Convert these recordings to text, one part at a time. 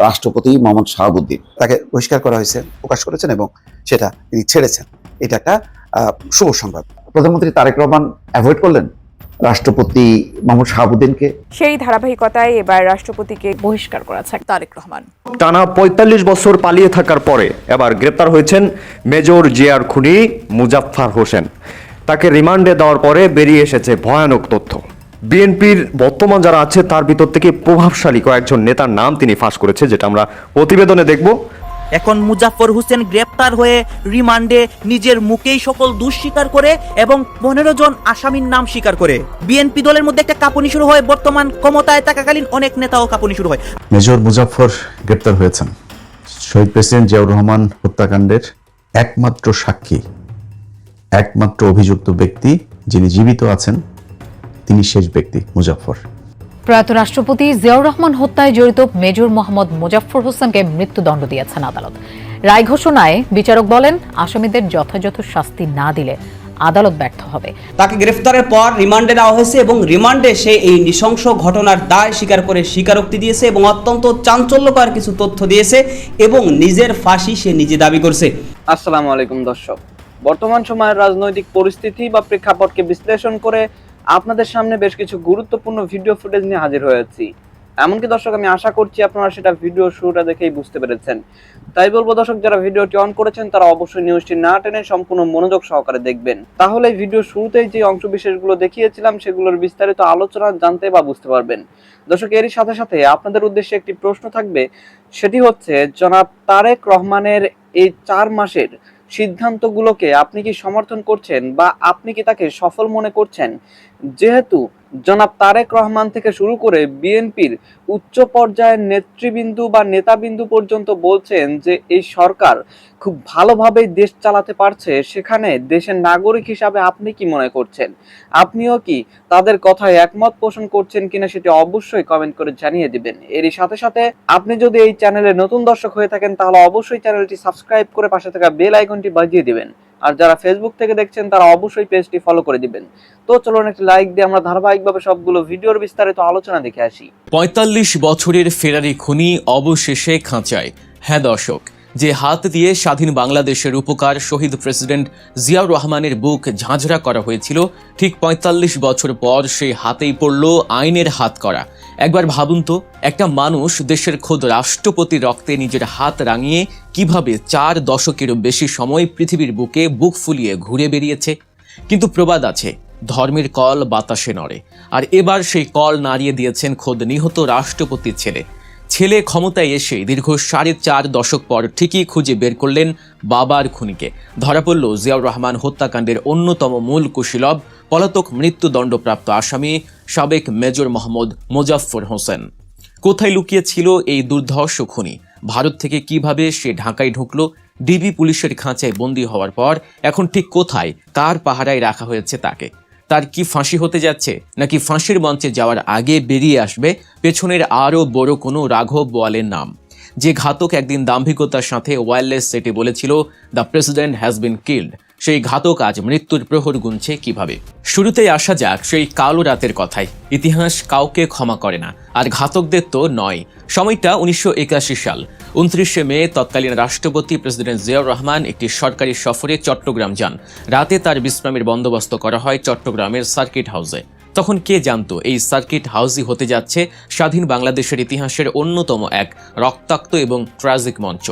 রাষ্ট্রপতি মোহাম্মদ শাহাবুদ্দিন, তাকে বহিষ্কার করা হয়েছে, প্রকাশ করেছেন এবং সেটা তিনি ছেড়েছেন। এটা একটা শুভ সংবাদ। প্রধানমন্ত্রী তারেক রহমান অ্যাভয়েড করলেন রাষ্ট্রপতি মোহাম্মদ শাহাবুদ্দিনকে। সেই ধারাবাহিকতায় এবার রাষ্ট্রপতিকে বহিষ্কার করেছে তারেক রহমান। টানা ৪৫ বছর পালিয়ে থাকার পরে এবার গ্রেপ্তার হয়েছেন মেজর জিয়ার খুনি মুজাফফর হোসেন। তাকে রিমান্ডে দেওয়ার পরে বেরিয়ে এসেছে ভয়ানক তথ্য। বিএনপির বর্তমান যারা আছে তার ভিতর থেকে প্রভাবশালী কয়েকজন নেতার নাম তিনি ফাঁস করেছে, যেটা আমরা প্রতিবেদনে দেখব। এখন মুজাফফর হোসেন গ্রেপ্তার হয়ে রিমান্ডে নিজের মুখেই সকল দোষ স্বীকার করে এবং 15 জন আসামির নাম স্বীকার করে। বিএনপি দলের মধ্যে একটা কাঁপুনি শুরু হয়, বর্তমান ক্ষমতায় থাকাকালীন অনেক নেতাও কাঁপুনি শুরু হয়। মেজর মুজাফফর গ্রেপ্তার হয়েছেন। শহীদ প্রেসিডেন্ট জিয়াউর রহমান হত্যাকাণ্ডের একমাত্র সাক্ষী, একমাত্র অভিযুক্ত ব্যক্তি যিনি জীবিত আছেন, তিনি শেষ ব্যক্তি মুজাফফর। প্রয়াত রাষ্ট্রপতি জিয়াউর রহমান হত্যায় জড়িত মেজর মোহাম্মদ মুজাফফর হোসেনকে মৃত্যুদণ্ড দিয়েছেন আদালত। রায় ঘোষণায় বিচারক বলেন, আসামিদের যথাযথ শাস্তি না দিলে আদালত ব্যর্থ হবে। তাকে গ্রেফতারের পর রিমান্ডে নেওয়া হয়েছে এবং রিমান্ডে সে এই নৃশংস ঘটনার দায় স্বীকার করে স্বীকারোক্তি দিয়েছে এবং অত্যন্ত চাঞ্চল্যকর কিছু তথ্য দিয়েছে এবং নিজের ফাঁসি সে নিজে দাবি করছে। আসসালামু আলাইকুম দর্শক, বর্তমান সময়ের রাজনৈতিক পরিস্থিতি বা প্রেক্ষাপটকে বিশ্লেষণ করে আপনাদের সামনে বেশ কিছু গুরুত্বপূর্ণ ভিডিও ফুটেজ নিয়ে হাজির হয়েছি। এমনকি দর্শক, আমি আশা করছি আপনারা সেটা ভিডিও শুরুটা দেখেই বুঝতে পেরেছেন। তাই বলবো দর্শক, যারা ভিডিওটি অন করেছেন তারা অবশ্যই নিউজটি না টেনে সম্পূর্ণ মনোযোগ সহকারে দেখবেন। তাহলে ভিডিও শুরুতেই যে অংশ বিশেষগুলো দেখিয়েছিলাম সেগুলোর বিস্তারিত আলোচনা জানতে বা বুঝতে পারবেন। দর্শক, এরই সাথে সাথে আপনাদের উদ্দেশ্যে একটি প্রশ্ন থাকবে, সেটি হচ্ছে জনাব তারেক রহমানের এই 4 মাসের সিদ্ধান্তগুলোকে আপনি কি সমর্থন করছেন বা আপনি কি তাকে সফল মনে করছেন? যেহেতু জনাব তারেক রহমান থেকে শুরু করে বিএনপির উচ্চ পর্যায়ের নেতৃবৃন্দ বা নেতাবিন্দু পর্যন্ত বলছেন যে এই সরকার খুব ভালোভাবেই দেশ চালাতে পারছে, সেখানে দেশের নাগরিক হিসাবে আপনি কি মনে করছেন? আপনিও কি তাদের কথায় একমত পোষণ করছেন কিনা সেটি অবশ্যই কমেন্ট করে জানিয়ে দিবেন। এরই সাথে সাথে আপনি যদি এই চ্যানেলে নতুন দর্শক হয়ে থাকেন তাহলে অবশ্যই চ্যানেলটি সাবস্ক্রাইব করে পাশে থাকা বেল আইকনটি বাজিয়ে দিবেন। আর যারা ফেসবুক থেকে দেখছেন তারা অবশ্যই পেজটি ফলো করে দিবেন। তো চলুন একটি লাইক দিয়ে আমরা ধারাবাহিকভাবে সবগুলো ভিডিওর বিস্তারিত আলোচনা দেখে আসি। ৪৫ বছরের ফেরারি খুনি অবশেষে খাঁচায়। হ্যাঁ দর্শক, যে হাত দিয়ে স্বাধীন বাংলাদেশের উপকার শহীদ প্রেসিডেন্ট জিয়াউর রহমানের বুক ঝাঁঝরা করা হয়েছিল, ঠিক ৪৫ বছর পর সেই হাতেই পড়ল আইনের হাত করা। একবার ভাবুন তো, একটা মানুষ দেশের খোদ রাষ্ট্রপতির রক্তে নিজের হাত রাঙিয়ে কিভাবে 4 দশকেরও বেশি সময় পৃথিবীর বুকে বুক ফুলিয়ে ঘুরে বেরিয়েছে। কিন্তু প্রবাদ আছে, ধর্মের কল বাতাসে নড়ে, আর এবার সেই কল নাড়িয়ে দিয়েছেন খোদ নিহত রাষ্ট্রপতির ছেলে ক্ষমতায় এসে দীর্ঘ 4.5 দশক পর ঠিকই খুঁজে বের করলেন বাবার খুনিকে। ধরা পড়ল জিয়াউর রহমান হত্যাকাণ্ডের অন্যতম মূল কুশীলব, পলাতক মৃত্যুদণ্ডপ্রাপ্ত আসামি সাবেক মেজর মোহাম্মদ মুজাফফর হোসেন। কোথায় লুকিয়ে ছিল এই দুর্ধর্ষ খুনি? ভারত থেকে কিভাবে সে ঢাকায় ঢুকলো? ডিবি পুলিশের খাঁচায় বন্দী হওয়ার পর এখন ঠিক কোথায়, কার পাহারায় রাখা হয়েছে তাকে? তার কি ফাঁসি হতে যাচ্ছে, নাকি ফাঁসির মঞ্চে যাওয়ার আগে বেরিয়ে আসবে পেছনের আরও বড় কোনো রাঘব বোয়ালের নাম, যে ঘাতক একদিন দাম্ভিকতার সাথে ওয়্যারলেস সেটে বলেছিল the president has been killed? সেই ঘাতক আজ মৃত্যুর প্রহর গুনছে কিভাবে? শুরুতেই আসা যাক সেই কালো রাতের কথায়। ইতিহাস কাউকে ক্ষমা করে না, আর ঘাতকদের তো নয়। সময়টা 1981 সাল। 29শে মে তৎকালীন রাষ্ট্রপতি প্রেসিডেন্ট জিয়াউর রহমান একটি সরকারি সফরে চট্টগ্রাম যান। রাতে তার বিশ্রামের বন্দোবস্ত করা হয় চট্টগ্রামের সার্কিট হাউসে। তখন কে জানতো এই সার্কিট হাউসই হতে যাচ্ছে স্বাধীন বাংলাদেশের ইতিহাসের অন্যতম এক রক্তাক্ত এবং ট্র্যাজিক মঞ্চ।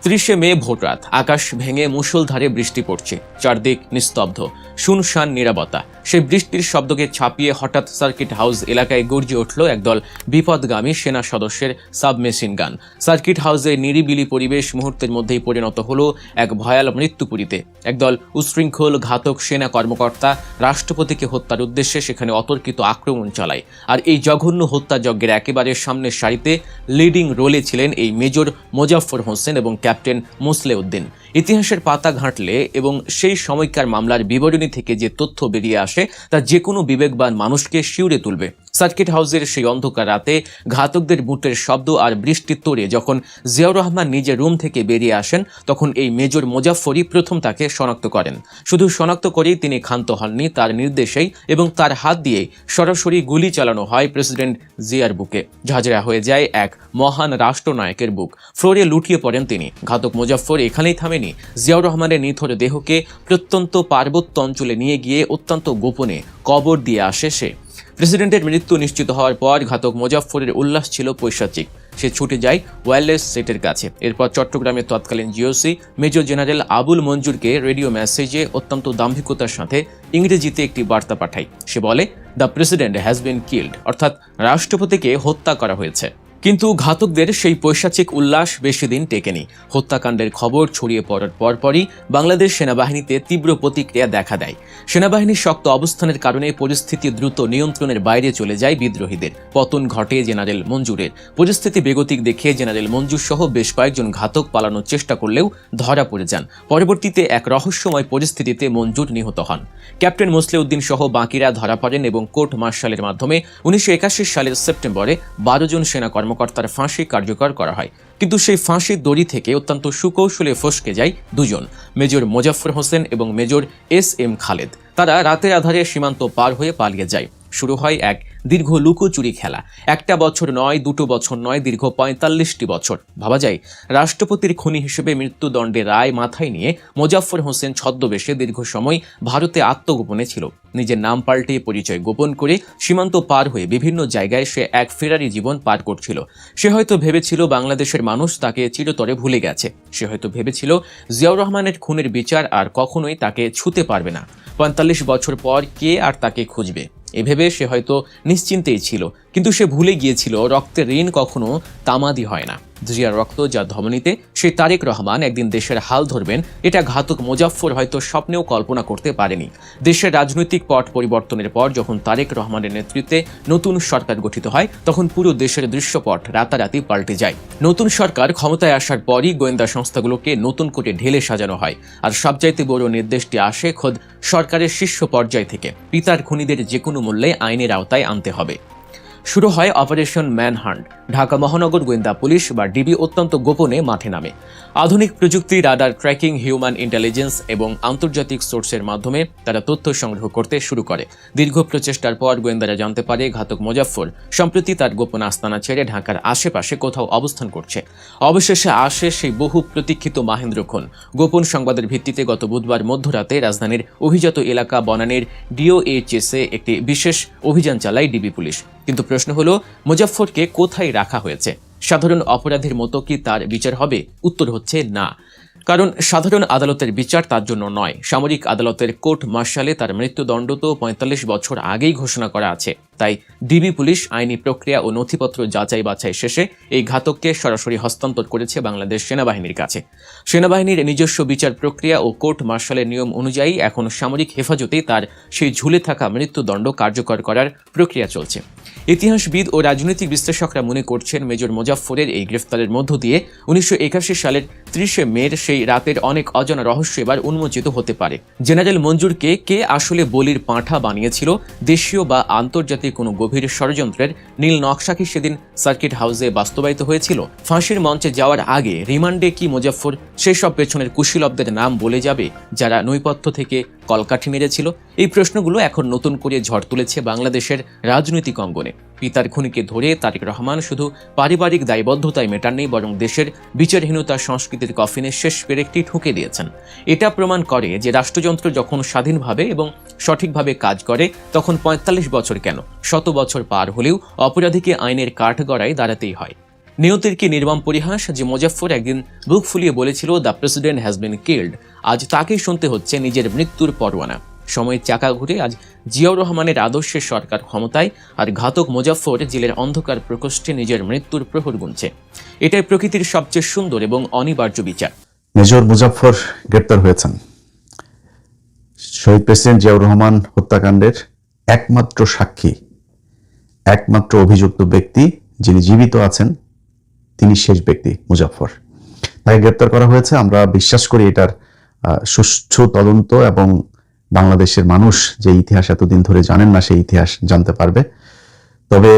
30শে মে ভোররাত, আকাশ ভেঙে মুষলধারে বৃষ্টি পড়ছে, চারদিক নিস্তব্ধ, শুনশান নীরবতা। সেই বৃষ্টির শব্দকে ছাপিয়ে হঠাৎ সার্কিট হাউস এলাকায় গর্জে উঠল একদল বিপদগামী সেনা সদস্যের সাবমেশিন গান। সার্কিট হাউসের নিরিবিলি পরিবেশ মুহূর্তের মধ্যেই পরিণত হলো এক ভয়াল মৃত্যুপুরীতে। একদল উশৃঙ্খল ঘাতক সেনা কর্মকর্তা রাষ্ট্রপতিকে হত্যার উদ্দেশ্যে সেখানে অতর্কিত আক্রমণ চালায়। আর এই জঘন্য হত্যাযজ্ঞের একেবারে সামনের সারিতে লিডিং রোলে ছিলেন এই মেজর মুজাফফর হোসেন এবং ক্যাপ্টেন মোসলেউদ্দিন। ইতিহাসের পাতা ঘাঁটলে এবং সেই সময়কার মামলার বিবরণী থেকে যে তথ্য বেরিয়ে আসে আসে তা যে কোনো বিবেকবান মানুষকে শিউরে তুলবে। সার্কিট হাউসের সেই অন্ধকার রাতে ঘাতকদের বুটের শব্দ আর বৃষ্টির তোড়ে যখন জিয়াউর রহমান নিজের রুম থেকে বেরিয়ে আসেন, তখন এই মেজর মোজাফফরই প্রথম তাকে শনাক্ত করেন। শুধু শনাক্ত করেই তিনি ক্ষান্ত হননি, তার নির্দেশেই এবং তার হাত দিয়েই সরাসরি গুলি চালানো হয় প্রেসিডেন্ট জিয়ার বুকে। ঝাঁঝরা হয়ে যায় এক মহান রাষ্ট্রনায়কের বুক। ফ্লোরে লুটিয়ে পড়েন তিনি। ঘাতক মোজাফফর এখানেই থামেনি। জিয়াউর রহমানের নিথর দেহকে প্রত্যন্ত পার্বত্য অঞ্চলে নিয়ে গিয়ে অত্যন্ত গোপনে কবর দিয়ে আসে সে। প্রেসিডেন্টের মৃত্যু নিশ্চিত হওয়ার পর ঘাতক মোজাফফরের উল্লাস ছিল পৈশাচিক। সে ছুটে যায় ওয়্যারলেস সেটের কাছে। এরপর চট্টগ্রামের তৎকালীন জিওসি মেজর জেনারেল আবুল মঞ্জুরকে রেডিও মেসেজে অত্যন্ত দাম্ভিকতার সাথে ইংরেজিতে একটি বার্তা পাঠায়। সে বলে, the president has been killed, অর্থাৎ রাষ্ট্রপতিকে হত্যা করা হয়েছে। কিন্তু ঘাতকদের সেই পৈশাচিক উল্লাস বেশি দিন টেকেনি। হত্যাকাণ্ডের খবর ছড়িয়ে পড়ার পরপরই বাংলাদেশ সেনাবাহিনীতে তীব্র প্রতিক্রিয়া দেখা দেয়। সেনাবাহিনীর শক্ত অবস্থানের কারণে পরিস্থিতি দ্রুত নিয়ন্ত্রণের বাইরে চলে যায় বিদ্রোহীদের। পতন ঘটে জেনারেল মঞ্জুরের। পরিস্থিতি বেগতিক দেখে জেনারেল মঞ্জুর সহ বেশ কয়েকজন ঘাতক পালানোর চেষ্টা করলেও ধরা পড়ে যান। পরবর্তীতে এক রহস্যময় পরিস্থিতিতে মঞ্জুর নিহত হন। ক্যাপ্টেন মোসলেউদ্দিন সহ বাকিরা ধরা পড়েন এবং কোর্ট মার্শালের মাধ্যমে 1981 সালের সেপ্টেম্বরে 12 জন সেনা কর্মকর্তার ফাঁসি কার্যকর করা হয়। কিন্তু সেই ফাঁসির দড়ি থেকে অত্যন্ত সুকৌশলে ফসকে যায় দুজন, মেজর মোজাফফর হোসেন এবং মেজর SM খালেদ। তারা রাতের আধারে সীমান্ত পার হয়ে পালিয়ে যায়। শুরু হয় এক দীর্ঘ লুকোচুরি খেলা। একটা বছর নয়, দুটো বছর নয়, দীর্ঘ 45টি বছর। ভাবা যায়, রাষ্ট্রপতির খুনি হিসেবে মৃত্যুদণ্ডের রায় মাথায় নিয়ে মোজাফফর হোসেন ছদ্মবেশে দীর্ঘ সময় ভারতে আত্মগোপনে ছিল। নিজের নাম পাল্টে পরিচয় গোপন করে সীমান্ত পার হয়ে বিভিন্ন জায়গায় সে এক ফেরারি জীবন পার করছিল। সে হয়তো ভেবেছিল বাংলাদেশের মানুষ তাকে চিরতরে ভুলে গেছে। সে হয়তো ভেবেছিল জিয়াউর রহমানের খুনের বিচার আর কখনোই তাকে ছুঁতে পারবে না। 45 বছর পর কে আর তাকে খুঁজবে, এভেবে সে হয়তো নিশ্চিন্তেই ছিল। কিন্তু সে ভুলে গিয়েছিল রক্তের ঋণ কখনো তামাদি হয় না। জিয়ার রক্ত যা ধমনীতে, সেই তারেক রহমান একদিন দেশের হাল ধরবেন, এটা ঘাতক মোজাফফর হয়তো স্বপ্নেও কল্পনা করতে পারেনি। দেশের রাজনৈতিক পট পরিবর্তনের পর যখন তারেক রহমানের নেতৃত্বে নতুন সরকার গঠিত হয়, তখন পুরো দেশের দৃশ্যপট রাতারাতি পাল্টে যায়। নতুন সরকার ক্ষমতায় আসার পরই গোয়েন্দা সংস্থাগুলোকে নতুন করে ঢেলে সাজানো হয়। আর সবচাইতে বড় নির্দেশটি আসে খোদ সরকারের শীর্ষ পর্যায় থেকে। পিতার খুনিদের যে কোনো মূল্যে আইনের আওতায় আনতে হবে। শুরু হয় অপারেশন ম্যানহান্ট। ঢাকা মহানগর গোয়েন্দা পুলিশ বা ডিবি অত্যন্ত গোপনে মাঠে নামে। আধুনিক প্রযুক্তি, রাডার ট্র্যাকিং, হিউম্যান ইন্টেলিজেন্স এবং আন্তর্জাতিক সোর্সের মাধ্যমে তারা তথ্য সংগ্রহ করতে শুরু করে। দীর্ঘ প্রচেষ্টার পর গোয়েন্দারা জানতে পারে ঘাতক মোজাফফর সম্প্রতি তার গোপন আস্তানা ছেড়ে ঢাকার আশেপাশে কোথাও অবস্থান করছে। অবশেষে আসে সেই বহু প্রতীক্ষিত মাহেন্দ্রক্ষণ। গোপন সংবাদের ভিত্তিতে গত বুধবার মধ্যরাতে রাজধানীর অভিজাত এলাকা বনানীর DOHS-এ একটি বিশেষ অভিযান চালায় ডিবি পুলিশ। কিন্তু প্রশ্ন হলো, মোজাফফরকে কোথায় রাখা হয়েছে? সাধারণ অপরাধীর মতো কি তার বিচার হবে? উত্তর হচ্ছে না। কারণ সাধারণ আদালতের বিচার তার জন্য নয়। সামরিক আদালতের কোর্ট মার্শালে তার মৃত্যুদণ্ড তো 45 বছর আগেই ঘোষণা করা আছে। তাই ডিবি পুলিশ আইনি প্রক্রিয়া ও নথিপত্র যাচাই বাছাই শেষে এই ঘাতককে সরাসরি হস্তান্তর করেছে বাংলাদেশ সেনাবাহিনীর কাছে। সেনাবাহিনীর নিজস্ব বিচার প্রক্রিয়া ও কোর্ট মার্শালের নিয়ম অনুযায়ী এখন সামরিক হেফাজতে তার সেই ঝুলে থাকা মৃত্যুদণ্ড কার্যকর করার প্রক্রিয়া চলছে। ইতিহাসবিদ ও রাজনৈতিক বিশ্লেষকরা মনে করছেন, মেজর মোজাফফরের এই গ্রেফতারের মধ্য দিয়ে 1981 সালের 30 মের সেই রাতের অনেক অজানা রহস্য এবার উন্মোচিত হতে পারে। জেনারেল মঞ্জুরকে কে আসলে বলির পাঁঠা বানিয়েছিল? দেশীয় বা আন্তর্জাতিক কোনো গভীর ষড়যন্ত্রের নীল নকশা কি সেদিন সার্কিট হাউসে বাস্তবায়িত হয়েছিল? ফাঁসির মঞ্চে যাওয়ার আগে রিমান্ডে কি মোজাফফর সেসব পেছনের কুশীলবদের নাম বলে যাবে যারা নৈপথ্য থেকে কলকাঠি মেরেছিল? এই প্রশ্নগুলো এখন নতুন করে ঝড় তুলেছে বাংলাদেশের রাজনৈতিক অঙ্গনে। পিতার খুনিকে ধরে তারেক রহমান শুধু পারিবারিক দায়বদ্ধতায় মেটাননি, বরং দেশের বিচারহীনতা সংস্কৃতির কফিনে শেষ পেরেকটি ঠুকে দিয়েছেন। এটা প্রমাণ করে যে রাষ্ট্রযন্ত্র যখন স্বাধীনভাবে এবং সঠিকভাবে কাজ করে, তখন 45 বছর কেন, 100 বছর পার হলেও অপরাধীকে আইনের কাঠগড়ায় দাঁড়াতেই হয়। নিয়তির কি নির্মম পরিহাস যে মোজাফফর একদিন বুক ফুলিয়ে বলেছিল, the president has been killed. আজ তাকেই শুনতে হচ্ছে নিজের মৃত্যুর পরোয়ানা। সময়ের চাকা ঘুরে আজ জিয়াউর রহমানের আদর্শের সরকার ক্ষমতায়, আর ঘাতক মোজাফফর জেলের অন্ধকার প্রকোষ্ঠে নিজের মৃত্যুর প্রহর গুনছে। এটাই প্রকৃতির সবচেয়ে সুন্দর এবং অনিবার্য বিচার। মেজর মুজাফফর গ্রেপ্তার হয়েছেন। শহীদ প্রেসিডেন্ট জিয়াউর রহমান হত্যাকাণ্ডের একমাত্র সাক্ষী, একমাত্র অভিযুক্ত ব্যক্তি যিনি জীবিত আছেন, তিনি শেষ ব্যক্তি মুজাফফর। তাকে গ্রেপ্তার করা হয়েছে। আমরা বিশ্বাস করি এটার সুষ্ঠু তদন্ত এবং বাংলাদেশের মানুষ যে ইতিহাস এতদিন ধরে জানেন না সেই ইতিহাস জানতে পারবে। তবে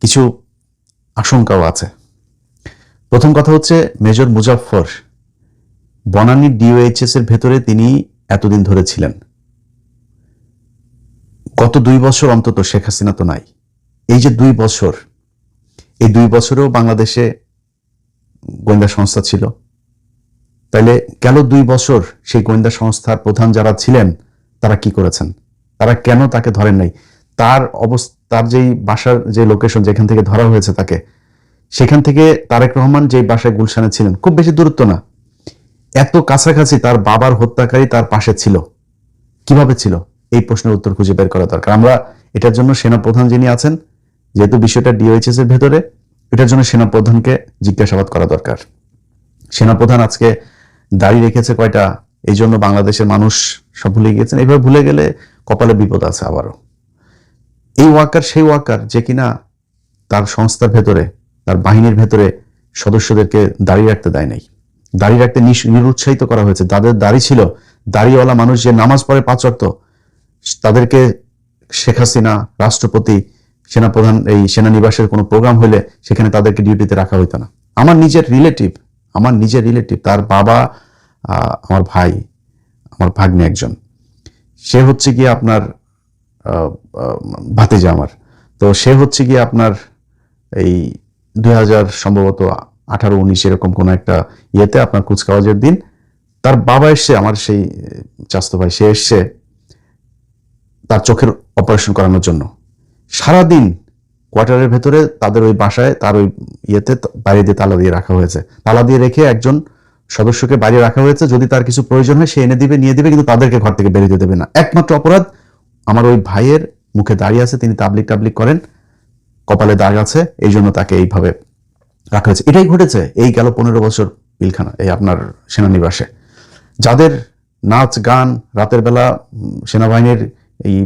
কিছু আশঙ্কাও আছে। প্রথম কথা হচ্ছে মেজর মুজাফফর বনানী ডিওএইচএস এর ভেতরে তিনি এতদিন ধরে ছিলেন। গত 2 বছর অন্তত শেখ হাসিনা তো নাই। এই যে 2 বছর, এই 2 বছরেও বাংলাদেশে গোয়েন্দা সংস্থা ছিল। তাইলে গেল 2 বছর সেই গোয়েন্দা সংস্থার প্রধান যারা ছিলেন তারা কি করেছেন? তারা কেন তাকে ধরেন নাই? তার যেই বাসার যে লোকেশন যেখান থেকে ধরা হয়েছে তাকে, সেখান থেকে তারেক রহমান যে বাসায় গুলশানে ছিলেন, খুব বেশি দূরত্ব না, এত কাছাকাছি তার বাবার হত্যাকারী তার পাশে ছিল। কিভাবে ছিল? এই প্রশ্নের উত্তর খুঁজে বের করা দরকার। আমরা এটার জন্য সেনাপ্রধান যিনি আছেন, যেহেতু বিষয়টা ডিওএইচএস এর ভেতরে, এটার জন্য সেনাপ্রধানকে জিজ্ঞাসাবাদ করা দরকার। সেনাপ্রধান আজকে দাড়ি রেখেছে কয়টা, এই জন্য বাংলাদেশের মানুষ সব ভুলে গিয়েছেন। এইভাবে ভুলে গেলে কপালে বিপদ আছে আবারও। এই ওয়াকার সেই ওয়াকার যে কিনা তার সংস্থার ভেতরে, তার বাহিনীর ভেতরে সদস্যদেরকে দাড়ি রাখতে দেয় নাই, দাড়ি রাখতে নিরুৎসাহিত করা হয়েছে। যাদের দাড়ি ছিল, দাড়িওয়ালা মানুষ যে নামাজ পড়ে 5 ওয়াক্ত, তাদেরকে শেখ হাসিনা, রাষ্ট্রপতি, সেনাপ্রধান এই সেনানিবাসের কোনো প্রোগ্রাম হলে সেখানে তাদেরকে ডিউটিতে রাখা হইতো না। আমার নিজের রিলেটিভ, তার বাবা, আমার ভাই, আমার ভাগ্নে একজন, সে হচ্ছে গিয়ে আপনার ভাতিজা আমার, তো সে হচ্ছে গিয়ে আপনার এই 2000 সম্ভবত 18-19 এরকম কোন একটা ইয়েতে আপনার কুচকাওয়াজের দিন তার বাবা এসছে, আমার সেই চাচতো ভাই, সে এসছে তার চোখের অপারেশন করানোর জন্য। সারাদিন কোয়ার্টারের ভেতরে তাদের ওই বাসায়, তার ওই ইয়েতে বাইরে দিয়ে তালা দিয়ে রাখা হয়েছে। তালা দিয়ে রেখে একজন সদস্যকে বাইরে রাখা হয়েছে, যদি তার কিছু প্রয়োজন হয় সে এনে দিবে, নিয়ে দিবে, কিন্তু তাদেরকে ঘর থেকে বেরিয়ে দেবে না। একমাত্র অপরাধ, আমার ওই ভাইয়ের মুখে দাঁড়িয়ে আছে, তিনি তাবলিক করেন, কপালে দাগ আছে, এই জন্য তাকে এইভাবে রাখা হয়েছে। এটাই ঘটেছে এই গেল 15 বছর পিলখানা, এই আপনার সেনানিবাসে। যাদের নাচ গান রাতের বেলা সেনাবাহিনীর এই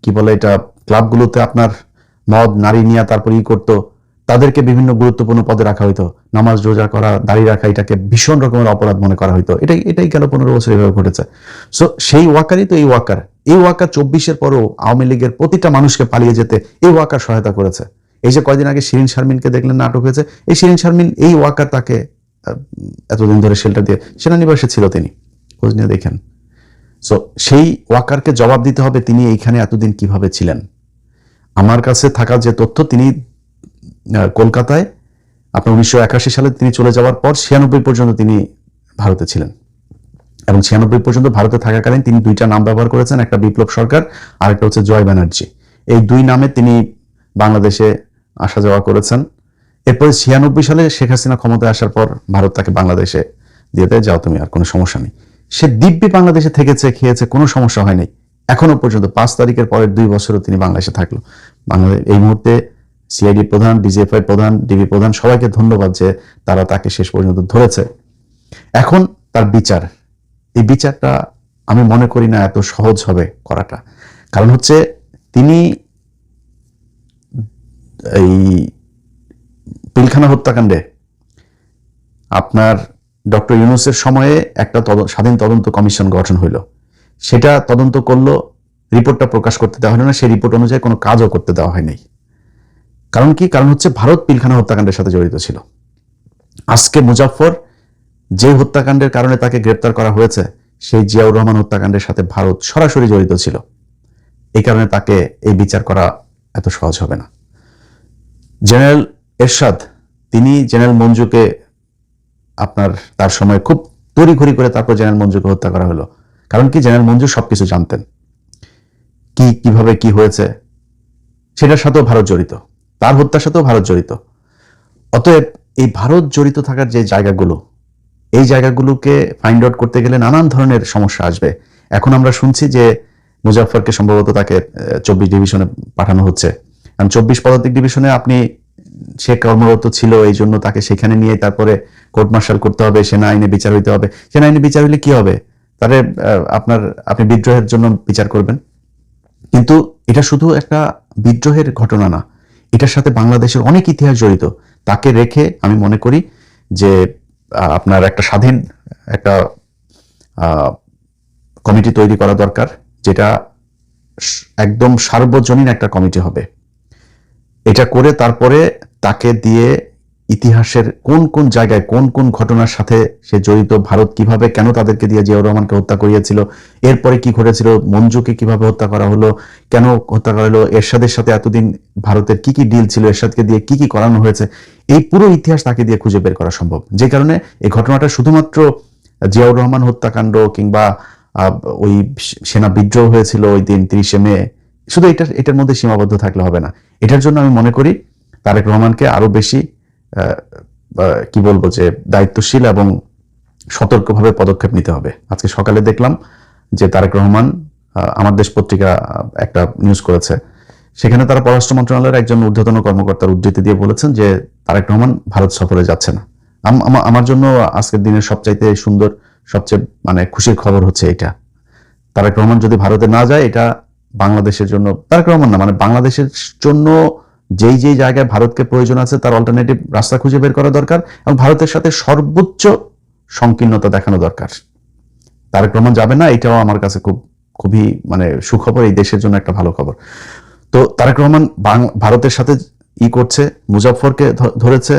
কি বলে এটা ক্লাবগুলোতে আপনার মদ নারী নিয়ে তারপর করতো, তাদেরকে বিভিন্ন গুরুত্বপূর্ণ পদে রাখা হইতো। নামাজ রোজা করা, দাড়ি রাখা, এটাকে ভীষণ রকমের অপরাধ মনে করা হইতো। এটাই গেল 15 বছর এভাবে ঘটেছে। সো সেই ওয়াকারই তো এই ওয়াকার 24-এর পরেও আওয়ামী লীগের প্রতিটা মানুষকে পালিয়ে যেতে এই ওয়াকার সহায়তা করেছে। এই যে কয়দিন আগে শিরিন শারমিনকে দেখলেন নাটক হয়েছে, এই শিরিন শারমিন, এই ওয়াকার তাকে এতদিন ধরে শেল্টার দিয়ে সেনানিবাসে ছিল, তিনি খোঁজ নিয়ে দেখেন। সো সেই ওয়াকারকে জবাব দিতে হবে তিনি এইখানে এতদিন কিভাবে ছিলেন। আমার কাছে থাকা যে তথ্য, তিনি কলকাতায় আপনার 1981 সালে তিনি চলে যাওয়ার পর 96 পর্যন্ত তিনি ভারতে ছিলেন, এবং 96 পর্যন্ত ভারতে থাকাকালীন তিনি 2টা নাম ব্যবহার করেছেন, একটা বিপ্লব সরকার আর একটা হচ্ছে জয় ব্যানার্জি। এই 2 নামে তিনি বাংলাদেশে আসা যাওয়া করেছেন। এরপরে 96 সালে শেখ হাসিনা ক্ষমতায় আসার পর ভারত তাকে বাংলাদেশে দিয়ে দেয়, যাও তুমি, আর কোনো সমস্যা নেই। সে দিব্যি বাংলাদেশে থেকেছে, খেয়েছে, কোনো সমস্যা হয় নাই এখনো পর্যন্ত। 5 তারিখের পরের 2 বছরও তিনি বাংলাদেশে থাকলো। বাংলাদেশ এই মুহূর্তে সিআইডি প্রধান, ডিজিএফআই প্রধান, ডিবি প্রধান, সবাইকে ধন্যবাদ যে তারা তাকে শেষ পর্যন্ত ধরেছে। এখন তার বিচার, এই বিচারটা আমি মনে করি না এত সহজ হবে করাটা। কারণ হচ্ছে তিনি এই পিলখানা হত্যাকাণ্ডে আপনার ডক্টর ইউনূসের সময়ে একটা স্বাধীন তদন্ত কমিশন গঠন হইল, সেটা তদন্ত করলো, রিপোর্টটা প্রকাশ করতে দেওয়া হলো না, সেই রিপোর্ট অনুযায়ী কোনো কাজও করতে দেওয়া হয়নি। কারণ কি? কারণ হচ্ছে ভারত পিলখানা হত্যাকাণ্ডের সাথে জড়িত ছিল। আজকে মুজাফফর যে হত্যাকাণ্ডের কারণে তাকে গ্রেপ্তার করা হয়েছে, সেই জিয়াউর রহমান হত্যাকাণ্ডের সাথে ভারত সরাসরি জড়িত ছিল। এই কারণে তাকে এই বিচার করা এত সহজ হবে না। জেনারেল এরশাদ, তিনি জেনারেল মঞ্জুকে আপনার তার সময় খুব তড়িঘড়ি করে তারপর জেনারেল মঞ্জুকে হত্যা করা হলো। কারণ কি? জেনারেল মঞ্জু সবকিছু জানতেন, কিভাবে কি হয়েছে সেটার সাথেও ভারত জড়িত, তার হত্যার সাথেও ভারত জড়িত। অতএব এই ভারত জড়িত থাকার যে জায়গাগুলো, এই জায়গাগুলোকে ফাইন্ড আউট করতে গেলে নানান ধরনের সমস্যা আসবে। এখন আমরা শুনছি যে মুজাফফরকে সম্ভবত তাকে 24 ডিভিশনে পাঠানো হচ্ছে। কারণ 24 পদাতিক ডিভিশনে সে কর্মরত ছিল, এই জন্য তাকে সেখানে নিয়ে তারপরে কোর্ট মার্শাল করতে হবে, সেনা আইনে বিচার হইতে হবে। সেনা আইনে বিচার হইলে কি হবে? আপনি বিদ্রোহের জন্য বিচার করবেন, কিন্তু এটা শুধু একটা বিদ্রোহের ঘটনা না, এটার সাথে বাংলাদেশের অনেক ইতিহাস জড়িত। তাকে রেখে আমি মনে করি যে আপনার একটা স্বাধীন একটা কমিটি তৈরি করা দরকার, যেটা একদম সার্বজনীন একটা কমিটি হবে। এটা করে তারপরে তাকে দিয়ে ইতিহাসের কোন কোন জায়গায় কোন কোন ঘটনার সাথে সে জড়িত, ভারত কিভাবে কেন তাদেরকে দিয়ে জিয়াউর রহমানকে হত্যা করিয়েছিল, এরপরে কি ঘটেছিল, মঞ্জুকে কিভাবে হত্যা করা হলো, কেন হত্যা করা হলো, এরশাদের সাথে এতদিন ভারতের কি কি ডিল ছিল, এরশাদকে দিয়ে কি কি করানো হয়েছে, এই পুরো ইতিহাস তাকে দিয়ে খুঁজে বের করা সম্ভব। যে কারণে এই ঘটনাটা শুধুমাত্র জিয়াউর রহমান হত্যাকাণ্ড কিংবা ওই সেনা বিদ্রোহ হয়েছিল ওই দিন 30শে মে, শুধু এটার মধ্যে সীমাবদ্ধ থাকলে হবে না। এটার জন্য আমি মনে করি তারেক রহমানকে আরো বেশি কি বলবো যে দায়িত্বশীল এবং সতর্কভাবে পদক্ষেপ নিতে হবে। আজকে সকালে দেখলাম যে তারেক রহমান আমার দেশ পত্রিকা একটা নিউজ করেছে, সেখানে তারা পররাষ্ট্র মন্ত্রণালয়ের একজন ঊর্ধ্বতন কর্মকর্তার উদ্ধৃতি দিয়ে বলেছেন যে তারেক রহমান ভারত সফরে যাচ্ছে না। আমার জন্য আজকের দিনের সবচাইতে সুন্দর, সবচেয়ে মানে খুশির খবর হচ্ছে এটা। তারেক রহমান যদি ভারতে না যায়, এটা বাংলাদেশের জন্য, তারেক রহমান না মানে বাংলাদেশের জন্য যেই যেই জায়গায় ভারতকে প্রয়োজন আছে তার অল্টারনেটিভ রাস্তা খুঁজে বের করা দরকার এবং ভারতের সাথে সর্বোচ্চ সংকীর্ণতা দেখানো দরকার। তারেক রহমান যাবে না, এটাও আমার কাছে খুবই মানে সুখবর, এই দেশের জন্য একটা ভালো খবর। তো তারেক রহমান ভারতের সাথে করছে, মুজাফফরকে ধরেছে,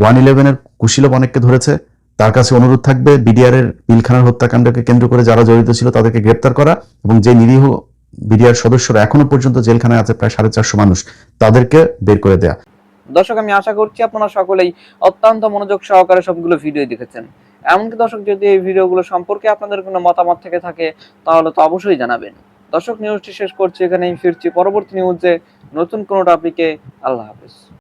111-এর কুশীলব অনেককে ধরেছে। তার কাছে অনুরোধ থাকবে বিডিআর এর পিলখানার হত্যাকাণ্ডকে কেন্দ্র করে যারা জড়িত ছিল তাদেরকে গ্রেপ্তার করা এবং যে নিরীহ বিডিআর সদস্যরা এখনো পর্যন্ত জেলখানায় আছে প্রায় 450 মানুষ, তাদেরকে বের করে দেয়া। দর্শক, আমি আশা করছি আপনারা সকলেই অত্যন্ত মনোযোগ সহকারে সবগুলো ভিডিও দেখেছেন। এমনকি দর্শক, যদি এই ভিডিওগুলো সম্পর্কে আপনাদের কোনো মতামত থেকে থাকে তাহলে তো অবশ্যই জানাবেন। দর্শক, নিউজটি শেষ করছি এখানেই, ফিরছি পরবর্তী নিউজে নতুন কোনো টপিকে। আল্লাহ হাফেজ।